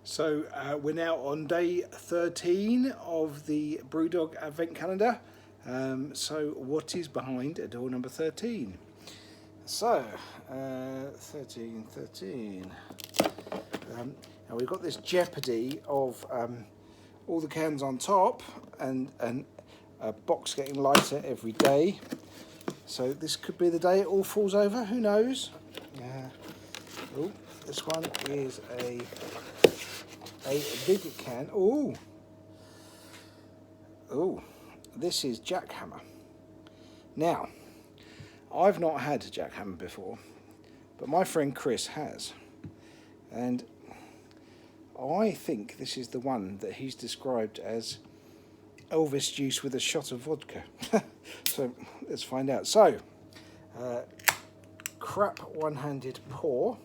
So we're now on day 13 of the Brewdog Advent Calendar. So what is behind door number 13? So, 13. Now we've got this jeopardy of all the cans on top and a box getting lighter every day. So this could be the day it all falls over, who knows? Oh, this one is a big can. Oh, this is jackhammer. Now, I've not had jackhammer before, but my friend Chris has, and I think this is the one that he's described as Elvis juice with a shot of vodka. So let's find out. So, crap one-handed pour.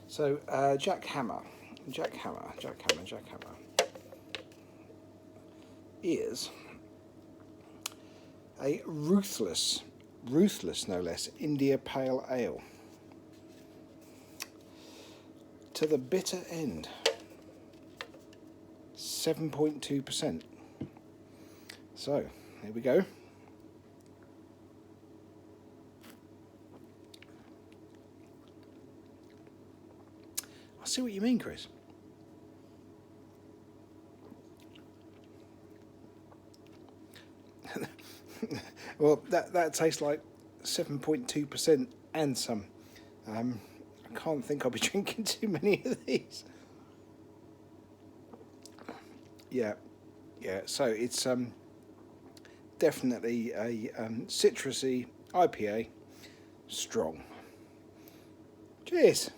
So jackhammer is a ruthless no less, India Pale Ale. To the bitter end, 7.2%. So, here we go. I see what you mean, Chris. Well, that tastes like 7.2% and some. I can't think I'll be drinking too many of these. Yeah. So it's definitely a citrusy IPA, strong. Cheers.